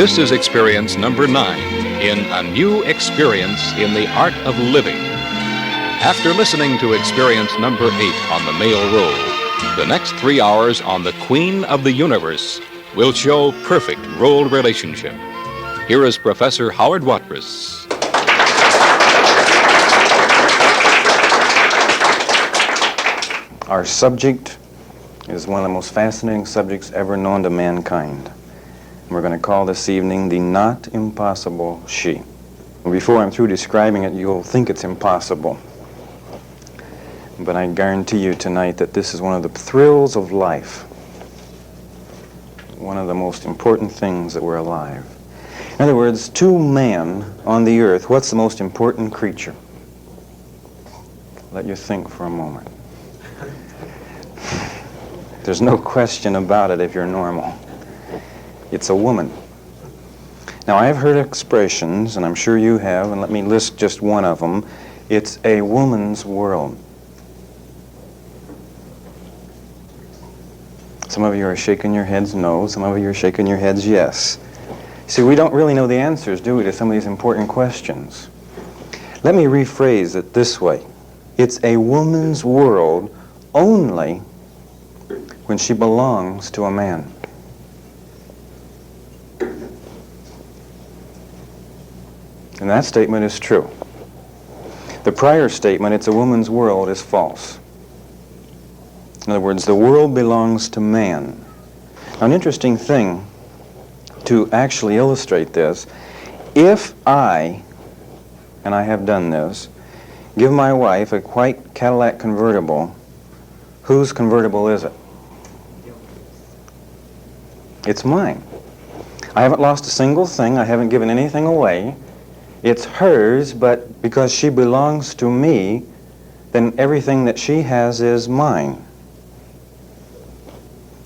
This is experience number 9 in a new experience in the art of living. After listening to experience number 8 on the male role, the next 3 hours on the Queen of the Universe will show perfect role relationship. Here is Professor Howard Watrous. Our subject is one of the most fascinating subjects ever known to mankind. We're going to call this evening the not impossible she. Before I'm through describing it, you'll think it's impossible. But I guarantee you tonight that this is one of the thrills of life. One of the most important things that we're alive. In other words, to man on the earth, what's the most important creature? Let you think for a moment. There's no question about it if you're normal. It's a woman. Now, I've heard expressions, and I'm sure you have, and let me list just one of them. It's a woman's world. Some of you are shaking your heads no, some of you are shaking your heads yes. See, we don't really know the answers, do we, to some of these important questions. Let me rephrase it this way. It's a woman's world only when she belongs to a man. And that statement is true. The prior statement, it's a woman's world, is false. In other words, the world belongs to man. Now, an interesting thing to actually illustrate this, if I, and I have done this, give my wife a white Cadillac convertible, whose convertible is it? It's mine. I haven't lost a single thing. I haven't given anything away. It's hers, but because she belongs to me, then everything that she has is mine.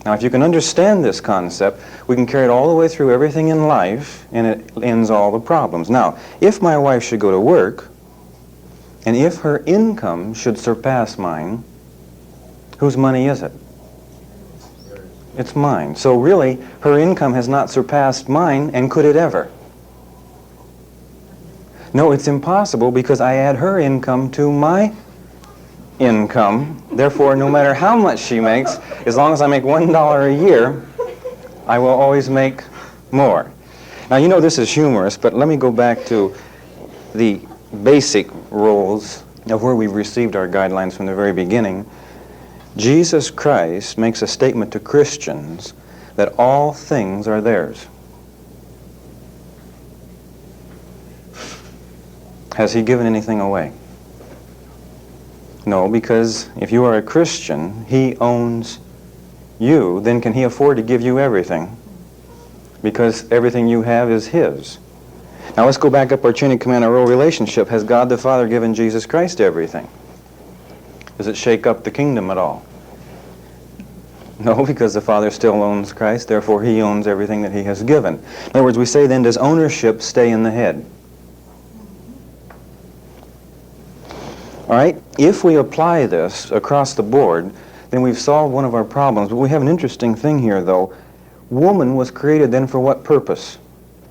Now, if you can understand this concept, we can carry it all the way through everything in life, and it ends all the problems. Now, if my wife should go to work, and if her income should surpass mine, whose money is it? It's mine. So really, her income has not surpassed mine, and could it ever? No, it's impossible because I add her income to my income. Therefore, no matter how much she makes, as long as I make $1 a year, I will always make more. Now, you know this is humorous, but let me go back to the basic rules of where we've received our guidelines from the very beginning. Jesus Christ makes a statement to Christians that all things are theirs. Has he given anything away? No, because if you are a Christian, he owns you, then can he afford to give you everything? Because everything you have is his. Now let's go back up our chain of command, our role relationship. Has God the Father given Jesus Christ everything? Does it shake up the kingdom at all? No, because the Father still owns Christ, therefore he owns everything that he has given. In other words, we say then, does ownership stay in the head? All right, if we apply this across the board, then we've solved one of our problems. But we have an interesting thing here, though. Woman was created then for what purpose?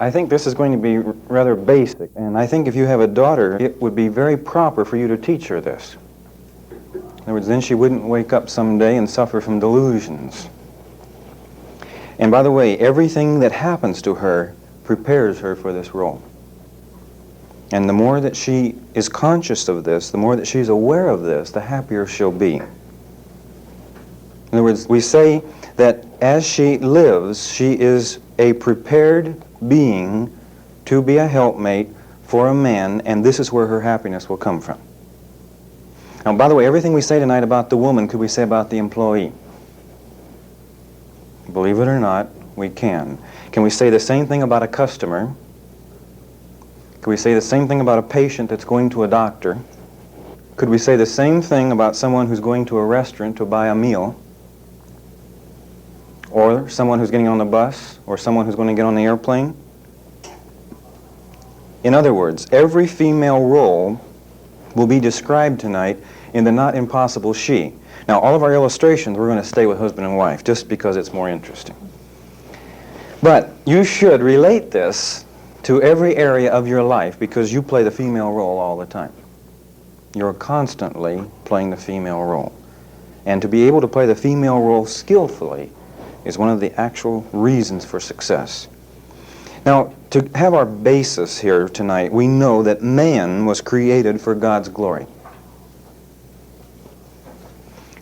I think this is going to be rather basic, and I think if you have a daughter, it would be very proper for you to teach her this. In other words, then she wouldn't wake up someday and suffer from delusions. And by the way, everything that happens to her prepares her for this role. And the more that she is conscious of this, the more that she's aware of this, the happier she'll be. In other words, we say that as she lives, she is a prepared being to be a helpmate for a man, and this is where her happiness will come from. Now, by the way, everything we say tonight about the woman, could we say about the employee? Believe it or not, we can. Can we say the same thing about a customer? Could we say the same thing about a patient that's going to a doctor? Could we say the same thing about someone who's going to a restaurant to buy a meal? Or someone who's getting on the bus? Or someone who's going to get on the airplane? In other words, every female role will be described tonight in the not impossible she. Now, all of our illustrations, we're going to stay with husband and wife, just because it's more interesting. But you should relate this to every area of your life because you play the female role all the time. You're constantly playing the female role. And to be able to play the female role skillfully is one of the actual reasons for success. Now, to have our basis here tonight, we know that man was created for God's glory.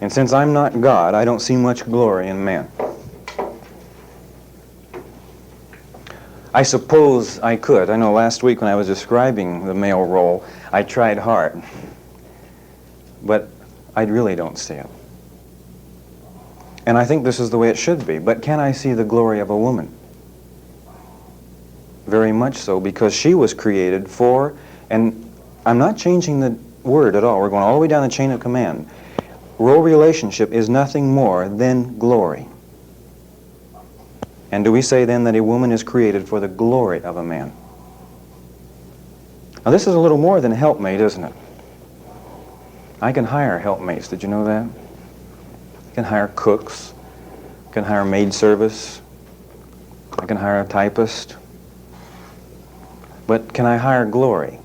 And since I'm not God, I don't see much glory in man. I suppose I could. I know last week when I was describing the male role, I tried hard. But I really don't see it. And I think this is the way it should be. But can I see the glory of a woman? Very much so, because she was created for, and I'm not changing the word at all. We're going all the way down the chain of command. Role relationship is nothing more than glory. And do we say then that a woman is created for the glory of a man? Now this is a little more than a helpmate, isn't it? I can hire helpmates. Did you know that? I can hire cooks. I can hire maid service. I can hire a typist. But can I hire glory?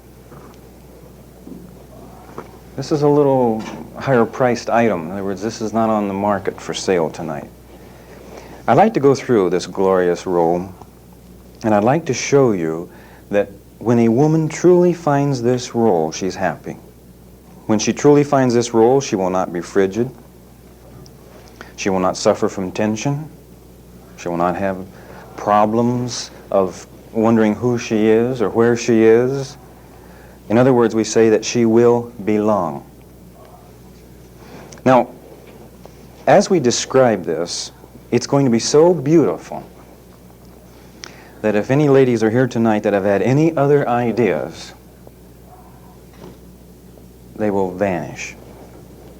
This is a little higher priced item. In other words, this is not on the market for sale tonight. I'd like to go through this glorious role, and I'd like to show you that when a woman truly finds this role, she's happy. When she truly finds this role, she will not be frigid. She will not suffer from tension. She will not have problems of wondering who she is or where she is. In other words, we say that she will belong. Now, as we describe this, it's going to be so beautiful that if any ladies are here tonight that have had any other ideas, they will vanish.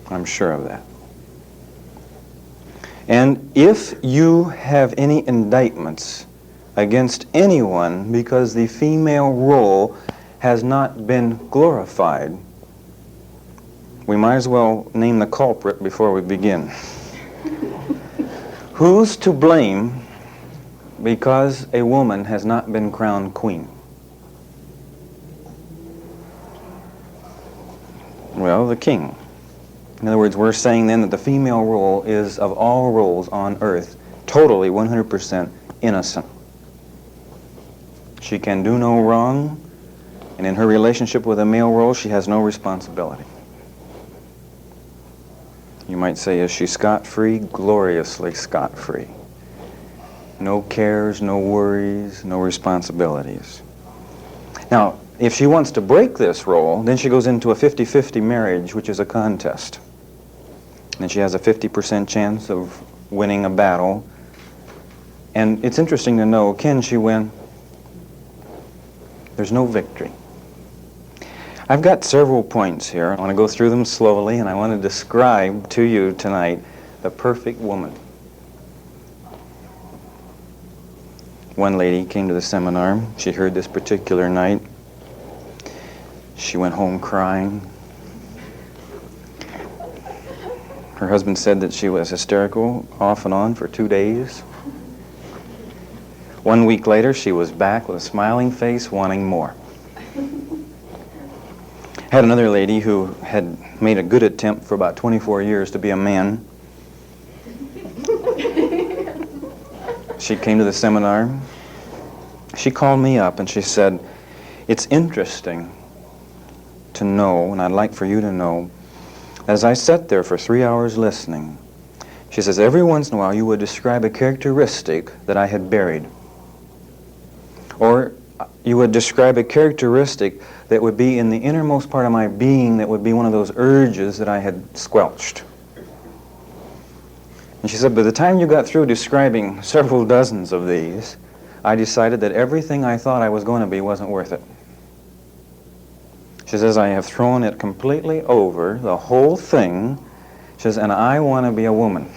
I'm sure of that. And if you have any indictments against anyone because the female role has not been glorified, we might as well name the culprit before we begin. Who's to blame because a woman has not been crowned queen? Well, the king. In other words, we're saying then that the female role is, of all roles on earth, totally 100% innocent. She can do no wrong, and in her relationship with a male role, she has no responsibility. You might say, is she scot-free? Gloriously scot-free. No cares, no worries, no responsibilities. Now, if she wants to break this role, then she goes into a 50-50 marriage, which is a contest. And she has a 50% chance of winning a battle. And it's interesting to know, can she win? There's no victory. I've got several points here. I want to go through them slowly, and I want to describe to you tonight the perfect woman. One lady came to the seminar. She heard this particular night. She went home crying. Her husband said that she was hysterical off and on for 2 days. 1 week later, she was back with a smiling face, wanting more. Had another lady who had made a good attempt for about 24 years to be a man. She came to the seminar. She called me up and she said, it's interesting to know, and I'd like for you to know, as I sat there for 3 hours listening, she says, every once in a while you would describe a characteristic that I had buried. Or you would describe a characteristic that would be in the innermost part of my being that would be one of those urges that I had squelched. And she said, by the time you got through describing several dozens of these, I decided that everything I thought I was going to be wasn't worth it. She says, I have thrown it completely over, the whole thing. She says, and I want to be a woman.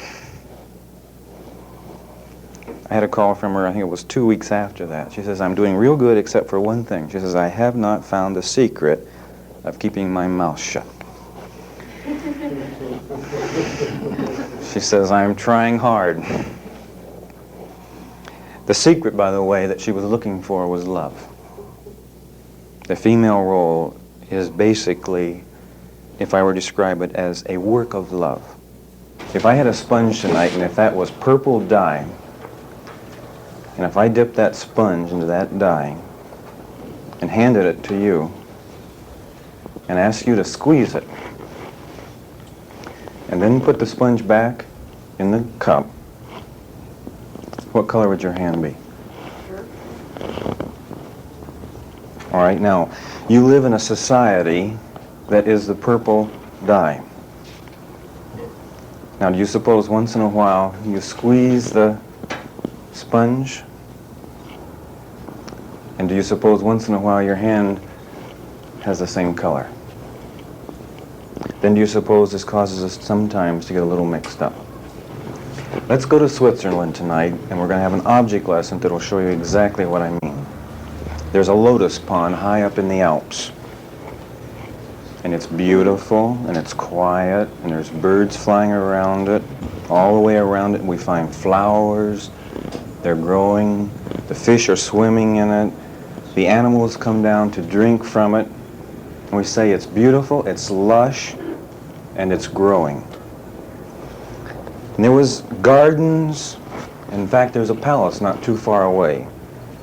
I had a call from her, I think it was 2 weeks after that. She says, I'm doing real good except for one thing. She says, I have not found the secret of keeping my mouth shut. She says, I'm trying hard. The secret, by the way, that she was looking for was love. The female role is basically, if I were to describe it, as a work of love. If I had a sponge tonight, and if that was purple dye, and if I dipped that sponge into that dye and handed it to you and asked you to squeeze it, and then put the sponge back in the cup, what color would your hand be? All right, now, you live in a society that is the purple dye. Now, do you suppose once in a while you squeeze the sponge? And do you suppose once in a while your hand has the same color? Then do you suppose this causes us sometimes to get a little mixed up? Let's go to Switzerland tonight, and we're going to have an object lesson that will show you exactly what I mean. There's a lotus pond high up in the Alps. And it's beautiful, and it's quiet, and there's birds flying around it, all the way around it, and we find flowers, they're growing, the fish are swimming in it, the animals come down to drink from it, and we say it's beautiful, it's lush, and it's growing. And there was gardens, in fact there's a palace not too far away.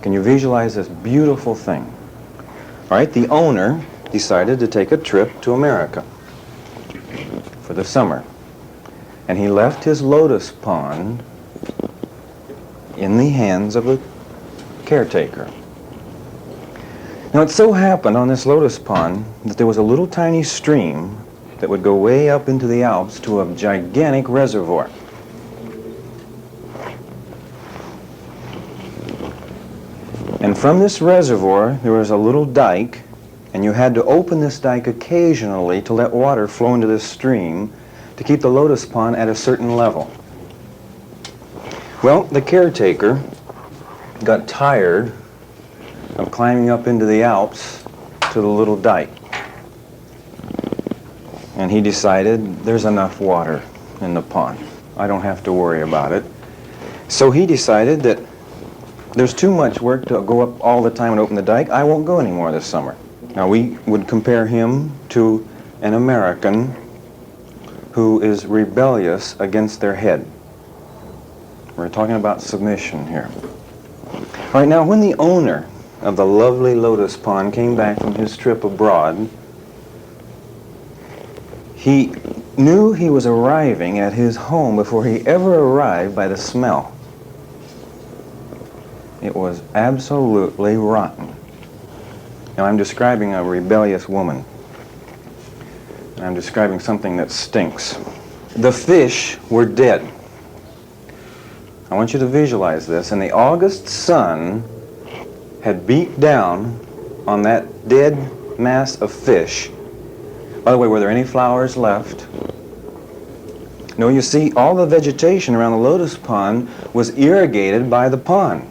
Can you visualize this beautiful thing? All right, the owner decided to take a trip to America for the summer. And he left his lotus pond in the hands of a caretaker. Now it so happened on this lotus pond that there was a little tiny stream that would go way up into the Alps to a gigantic reservoir. And from this reservoir there was a little dike, and you had to open this dike occasionally to let water flow into this stream to keep the lotus pond at a certain level. Well, the caretaker got tired of climbing up into the Alps to the little dike. And he decided there's enough water in the pond. I don't have to worry about it. So he decided that there's too much work to go up all the time and open the dike. I won't go anymore this summer. Now, we would compare him to an American who is rebellious against their head. We're talking about submission here. All right, now, when the owner of the lovely lotus pond came back from his trip abroad, he knew he was arriving at his home before he ever arrived by the smell. It was absolutely rotten. Now, I'm describing a rebellious woman. And I'm describing something that stinks. The fish were dead. I want you to visualize this. And the August sun had beat down on that dead mass of fish. By the way, were there any flowers left? No, you see, all the vegetation around the lotus pond was irrigated by the pond.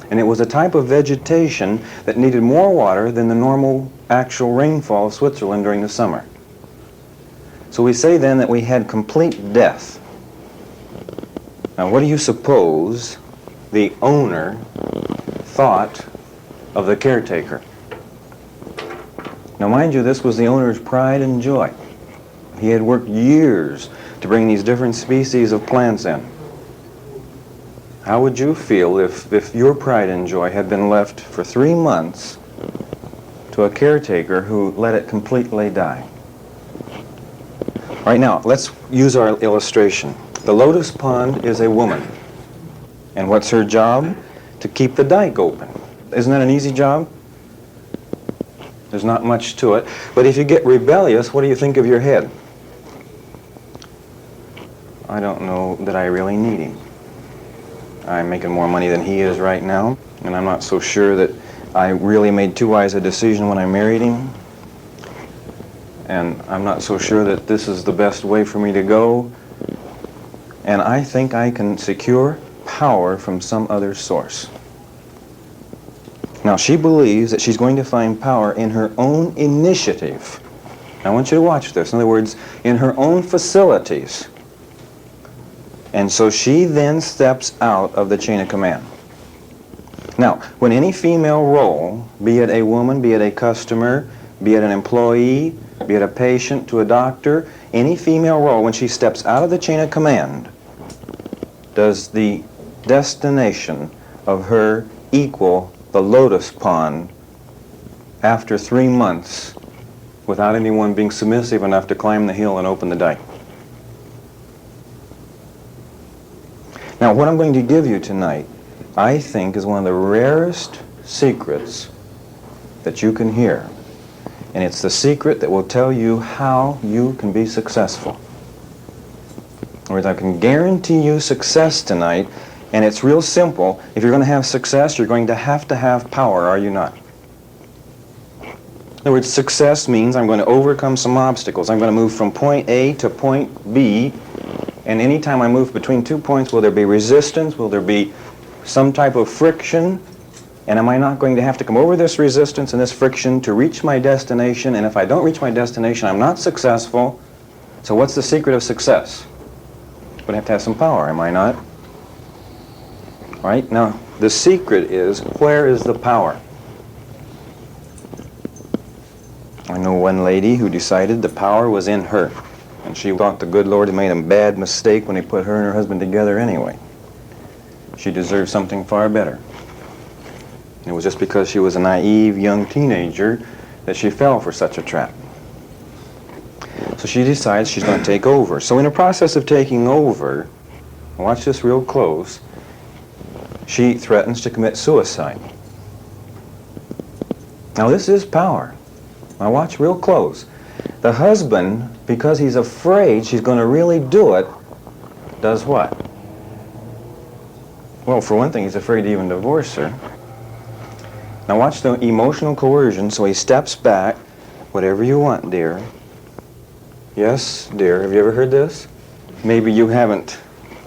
And it was a type of vegetation that needed more water than the normal actual rainfall of Switzerland during the summer. So we say then that we had complete death. Now, what do you suppose the owner thought of the caretaker? Now, mind you, this was the owner's pride and joy. He had worked years to bring these different species of plants in. How would you feel if your pride and joy had been left for 3 months to a caretaker who let it completely die? All right, now, let's use our illustration. The lotus pond is a woman. And what's her job? To keep the dike open. Isn't that an easy job? There's not much to it. But if you get rebellious, what do you think of your head? I don't know that I really need him. I'm making more money than he is right now, and I'm not so sure that I really made too wise a decision when I married him. And I'm not so sure that this is the best way for me to go. And I think I can secure power from some other source. Now, she believes that she's going to find power in her own initiative. I want you to watch this. In other words, in her own facilities. And so she then steps out of the chain of command. Now, when any female role, be it a woman, be it a customer, be it an employee, be it a patient to a doctor, any female role, when she steps out of the chain of command, does the destination of her equal the lotus pond after 3 months without anyone being submissive enough to climb the hill and open the dike? Now, what I'm going to give you tonight, I think, is one of the rarest secrets that you can hear. And it's the secret that will tell you how you can be successful. In other words, I can guarantee you success tonight, and it's real simple. If you're going to have success, you're going to have power, are you not? In other words, success means I'm going to overcome some obstacles. I'm going to move from point A to point B, and anytime I move between 2 points, will there be resistance? Will there be some type of friction? And am I not going to have to come over this resistance and this friction to reach my destination? And if I don't reach my destination, I'm not successful. So what's the secret of success? I'm going to have some power, am I not? All right, now the secret is, where is the power? I know one lady who decided the power was in her. And she thought the good Lord had made a bad mistake when he put her and her husband together anyway. She deserved something far better. And it was just because she was a naive young teenager that she fell for such a trap. So she decides she's going to take over. So in the process of taking over, watch this real close, she threatens to commit suicide. Now this is power. Now watch real close. The husband, because he's afraid she's going to really do it, does what? Well, for one thing, he's afraid to even divorce her. Now watch the emotional coercion. So he steps back. Whatever you want, dear. Yes, dear. Have you ever heard this? Maybe you haven't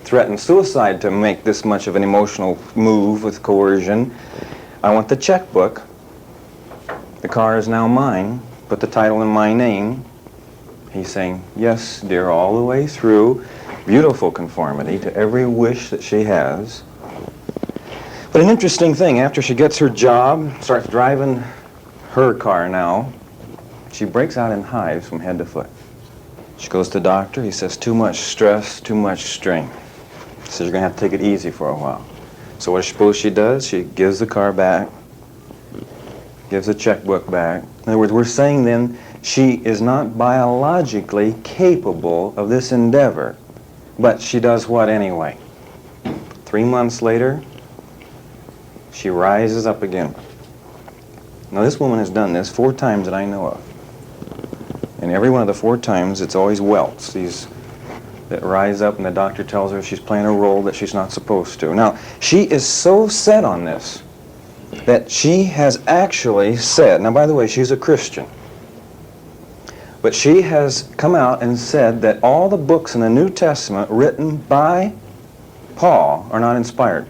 threatened suicide to make this much of an emotional move with coercion. I want the checkbook. The car is now mine. Put the title in my name. He's saying, yes, dear, all the way through. Beautiful conformity to every wish that she has. But an interesting thing, after she gets her job, starts driving her car now, she breaks out in hives from head to foot. She goes to the doctor. He says, too much stress, too much strain. He says, you're going to have to take it easy for a while. So what I suppose she does? She gives the car back, gives the checkbook back. In other words, we're saying then she is not biologically capable of this endeavor, but she does what anyway? 3 months later, she rises up again. Now this woman has done this 4 times that I know of. And every one of the 4 times, it's always welts, these that rise up and the doctor tells her she's playing a role that she's not supposed to. Now, she is so set on this that she has actually said, now by the way, she's a Christian, but she has come out and said that all the books in the New Testament written by Paul are not inspired.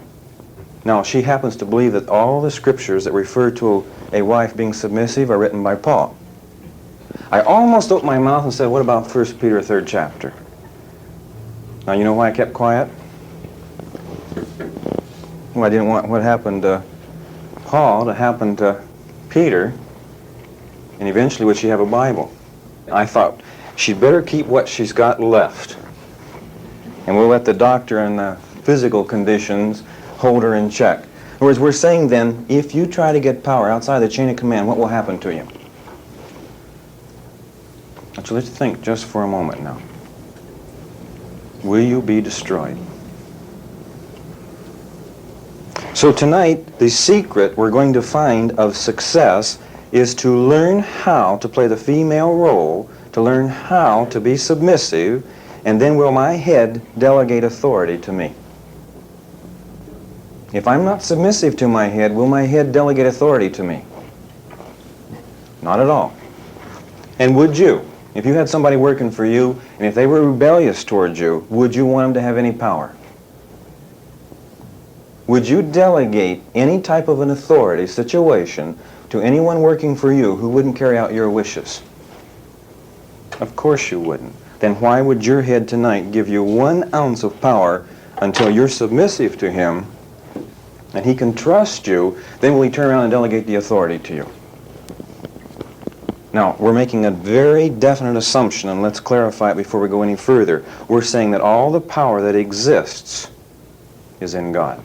Now, she happens to believe that all the scriptures that refer to a wife being submissive are written by Paul. I almost opened my mouth and said, what about 1 Peter 3rd chapter? Now, you know why I kept quiet? Well, I didn't want what happened to Paul to happen to Peter, and eventually would she have a Bible? I thought she'd better keep what she's got left, and we'll let the doctor and the physical conditions hold her in check. In other words, we're saying then, if you try to get power outside the chain of command, what will happen to you? So let's think just for a moment now. Will you be destroyed? So tonight, the secret we're going to find of success is to learn how to play the female role, to learn how to be submissive, and then will my head delegate authority to me? If I'm not submissive to my head, will my head delegate authority to me? Not at all. And would you? If you had somebody working for you, and if they were rebellious towards you, would you want them to have any power? Would you delegate any type of an authority situation to anyone working for you who wouldn't carry out your wishes? Of course you wouldn't. Then why would your head tonight give you 1 ounce of power until you're submissive to him and he can trust you, then will he turn around and delegate the authority to you. Now, we're making a very definite assumption, and let's clarify it before we go any further. We're saying that all the power that exists is in God.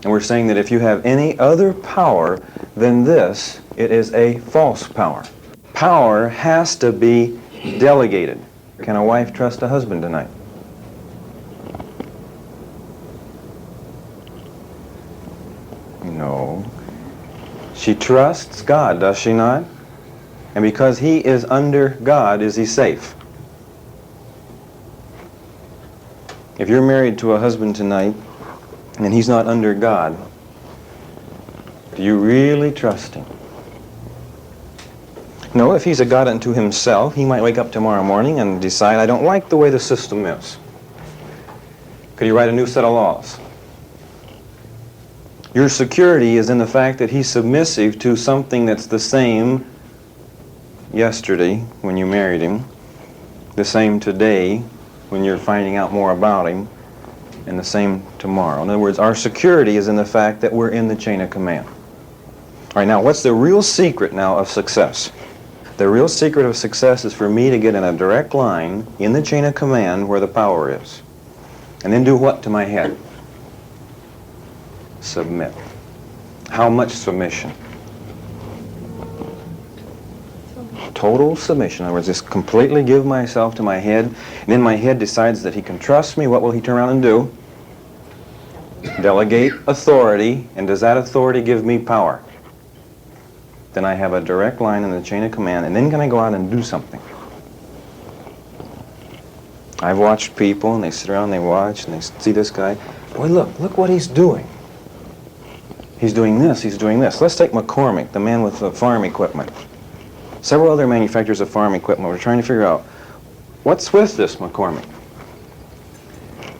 And we're saying that if you have any other power than this, it is a false power. Power has to be delegated. Can a wife trust a husband tonight? No. She trusts God, does she not? And because he is under God, is he safe? If you're married to a husband tonight, and he's not under God, do you really trust him? No, if he's a God unto himself, he might wake up tomorrow morning and decide, I don't like the way the system is. Could he write a new set of laws? Your security is in the fact that he's submissive to something that's the same yesterday when you married him, the same today when you're finding out more about him, and the same tomorrow. In other words, our security is in the fact that we're in the chain of command. All right, now what's the real secret now of success? The real secret of success is for me to get in a direct line in the chain of command where the power is. And then do what to my head? Submit. How much submission? Total submission. In other words, just completely give myself to my head, and then my head decides that he can trust me. What will he turn around and do? Delegate authority, and does that authority give me power? Then I have a direct line in the chain of command, and then can I go out and do something? I've watched people, and they sit around and they watch, and they see this guy. Boy, look what he's doing. He's doing this, he's doing this. Let's take McCormick, the man with the farm equipment. Several other manufacturers of farm equipment were trying to figure out, what's with this McCormick?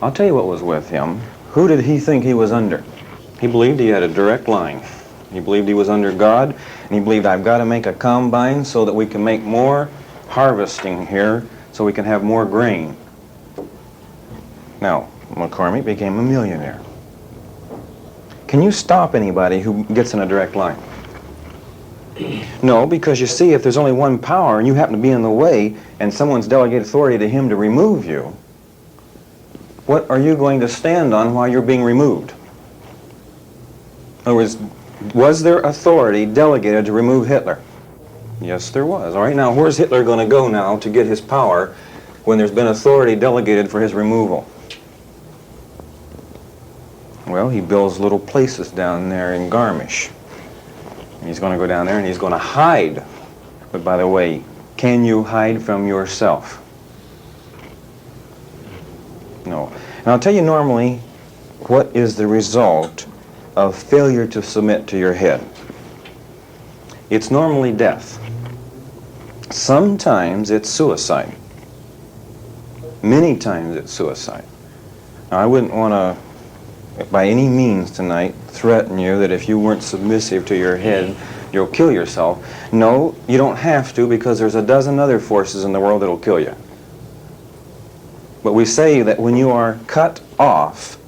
I'll tell you what was with him. Who did he think he was under? He believed he had a direct line. He believed he was under God, and he believed, I've got to make a combine so that we can make more harvesting here, so we can have more grain. Now, McCormick became a millionaire. Can you stop anybody who gets in a direct line? No, because you see, if there's only one power and you happen to be in the way and someone's delegated authority to him to remove you, what are you going to stand on while you're being removed? In other words, was there authority delegated to remove Hitler? Yes, there was. All right, now where's Hitler going to go now to get his power when there's been authority delegated for his removal? Well, he builds little places down there in Garmisch. And he's going to go down there and he's going to hide. But by the way, can you hide from yourself? No. And I'll tell you normally what is the result of failure to submit to your head. It's normally death. Sometimes it's suicide. Many times it's suicide. Now, I wouldn't want to by any means tonight threaten you that if you weren't submissive to your head, you'll kill yourself. No, you don't have to, because there's a dozen other forces in the world that'll kill you. But we say that when you are cut off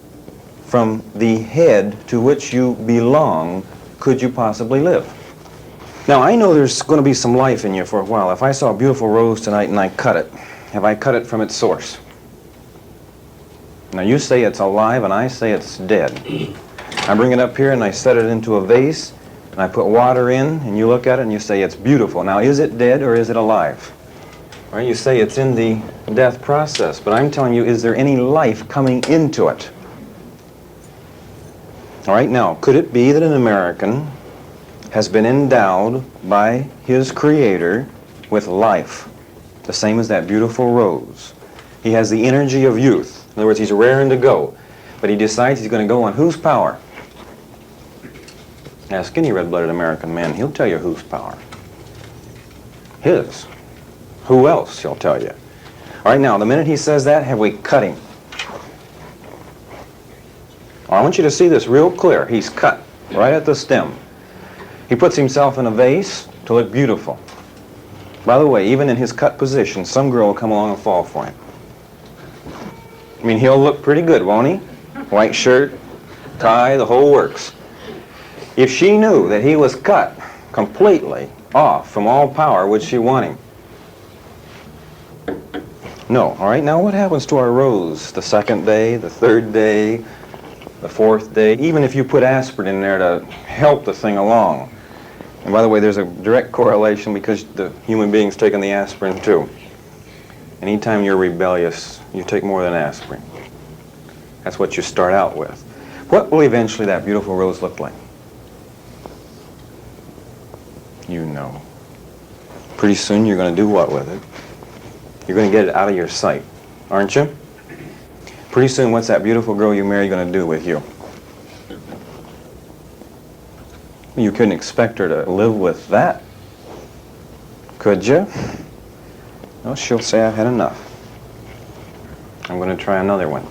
from the head to which you belong, could you possibly live? Now, I know there's going to be some life in you for a while. If I saw a beautiful rose tonight and I cut it, have I cut it from its source? Now, you say it's alive, and I say it's dead. I bring it up here, and I set it into a vase, and I put water in, and you look at it, and you say it's beautiful. Now, is it dead, or is it alive? All right, you say it's in the death process, but I'm telling you, is there any life coming into it? All right, now, could it be that an American has been endowed by his Creator with life, the same as that beautiful rose? He has the energy of youth. In other words, he's raring to go. But he decides he's going to go on whose power? Ask any red-blooded American man. He'll tell you whose power. His. Who else, he'll tell you. All right, now, the minute he says that, have we cut him? I want you to see this real clear. He's cut right at the stem. He puts himself in a vase to look beautiful. By the way, even in his cut position, some girl will come along and fall for him. I mean, he'll look pretty good, won't he? White shirt, tie, the whole works. If she knew that he was cut completely off from all power, would she want him? No. All right, now what happens to our rose the second day, the third day, the fourth day? Even if you put aspirin in there to help the thing along. And by the way, there's a direct correlation because the human being's taking the aspirin too. Anytime you're rebellious, you take more than aspirin. That's what you start out with. What will eventually that beautiful rose look like? You know. Pretty soon you're going to do what with it? You're going to get it out of your sight, aren't you? Pretty soon, what's that beautiful girl you marry going to do with you? You couldn't expect her to live with that, could you? Well, she'll say, I've had enough. I'm going to try another one.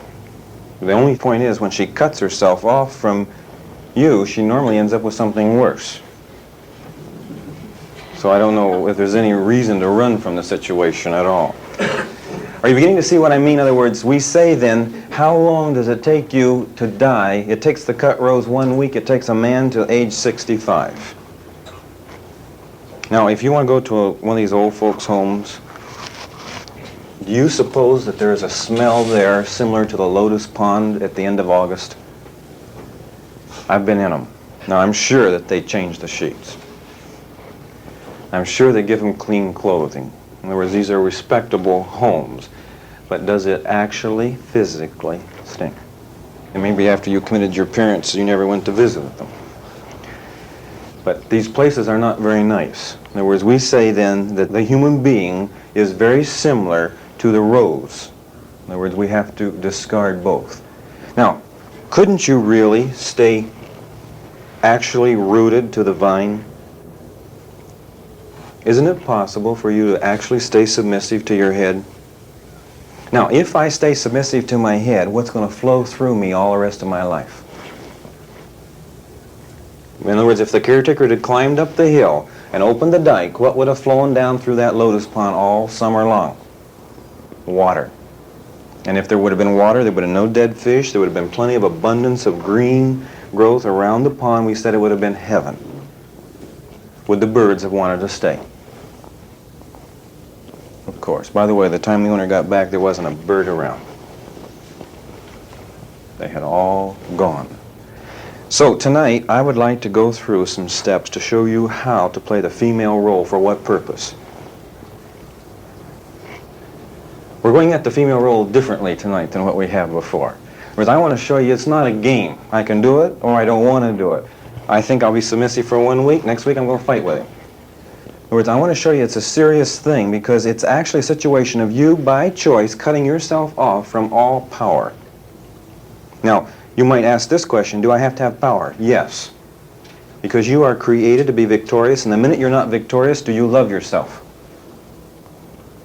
The only point is, when she cuts herself off from you, she normally ends up with something worse. So I don't know if there's any reason to run from the situation at all. Are you beginning to see what I mean? In other words, we say then, how long does it take you to die? It takes the cut rose 1 week. It takes a man to age 65. Now, if you want to go to one of these old folks' homes, do you suppose that there is a smell there similar to the lotus pond at the end of August? I've been in them. Now, I'm sure that they change the sheets. I'm sure they give them clean clothing. In other words, these are respectable homes. But does it actually, physically stink? And maybe after you committed your parents, you never went to visit them. But these places are not very nice. In other words, we say then that the human being is very similar to the rose. In other words, we have to discard both. Now, couldn't you really stay actually rooted to the vine? Isn't it possible for you to actually stay submissive to your head? Now, if I stay submissive to my head, what's going to flow through me all the rest of my life? In other words, if the caretaker had climbed up the hill and opened the dike, what would have flown down through that lotus pond all summer long? Water. And if there would have been water, there would have been no dead fish, there would have been plenty of abundance of green growth around the pond. We said it would have been heaven. Would the birds have wanted to stay? Of course. By the way, the time the owner got back, there wasn't a bird around. They had all gone. So tonight, I would like to go through some steps to show you how to play the female role for what purpose. We're going at the female role differently tonight than what we have before. Whereas I want to show you it's not a game. I can do it or I don't want to do it. I think I'll be submissive for 1 week. Next week I'm going to fight with him. In other words, I want to show you it's a serious thing because it's actually a situation of you, by choice, cutting yourself off from all power. Now, you might ask this question, do I have to have power? Yes. Because you are created to be victorious, and the minute you're not victorious, do you love yourself?